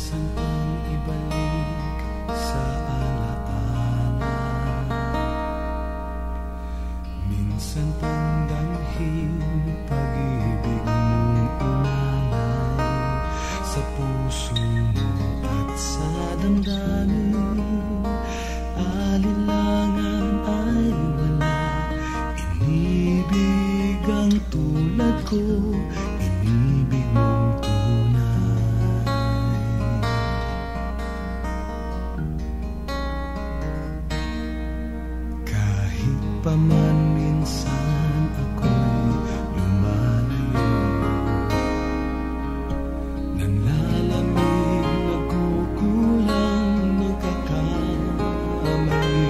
minsan pang ibalik sa alaala, minsan pang dalhin pag-ibig mong inalay sa puso mo at sa damdamin. Alinlangan ay wala, inibig ang tulad ko, inibig mong tunay. Kahit pa man minsan ako'y lumalayo, nanlalamig, nagkukulang, nagkakamali.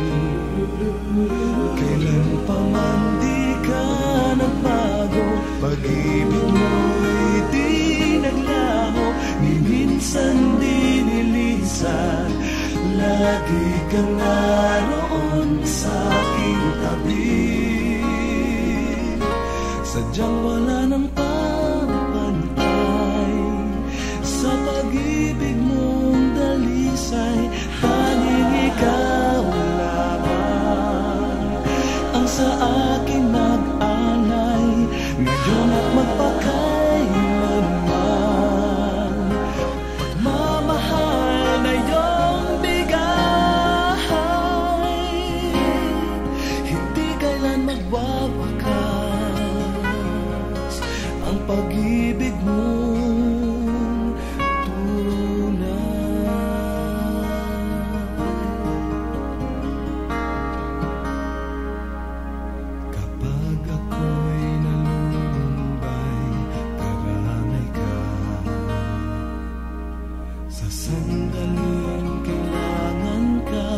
Kailan pa man di ka nagbago, pag-ibig mo'y di naglaho, ni minsan di nilisan. Lagi kang naroon sa aking tabi, sadyang wala nang papantay sa pag-ibig mong dalisay. Tanging ikaw lamang ang sa akin nag-alay, ngayon at magpakailanman. Pagmamahal na iyong bigay, hindi kailan magwawakas ang pag-ibig mong tunay. Kapag ako'y nalulumbay, karanay ka. Sa sandaling kailangan ka,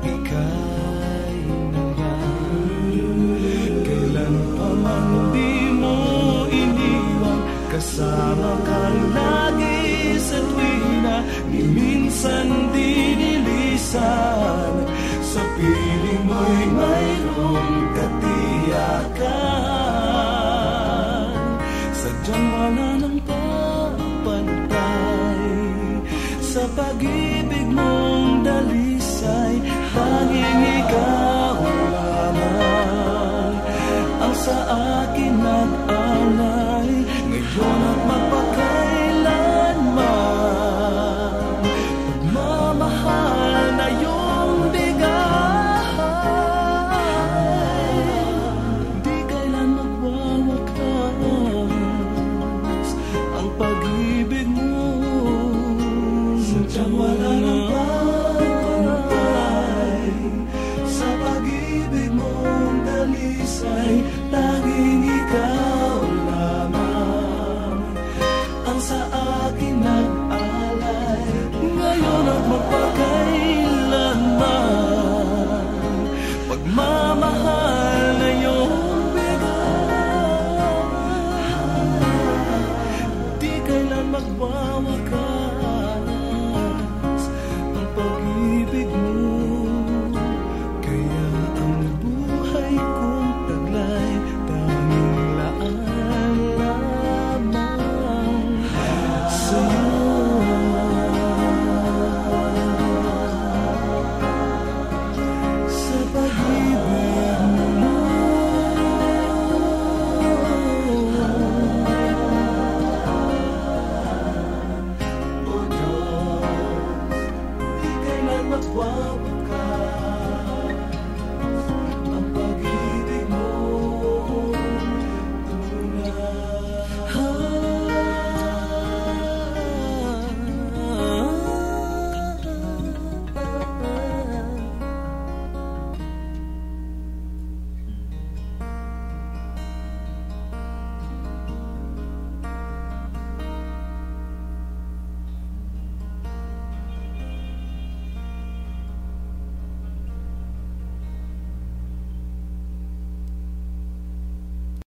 ika'y nandiyan. Kailan pa man di mo iniwan, kasama kang lagi sa tuwina, ni minsan di nilisan. Sa piling mo'y mayroong katiyakan, sadyang wala nang papantay sa pag-ibig mong dalisay. Tanging ikaw lamang ang sa akin nag-alay, ngayon at magpakailanman. Pagmamahal na iyong bigay, di kailan magwawakas ang pag-ibig mo. Sadyang wala nang papantay sa pag-ibig mong dalisay. Tanging ikaw lamang ang sa akin nag-alay, ngayon at magpakailanman. Pagmamahal na iyong bigay, di kailan magwawakas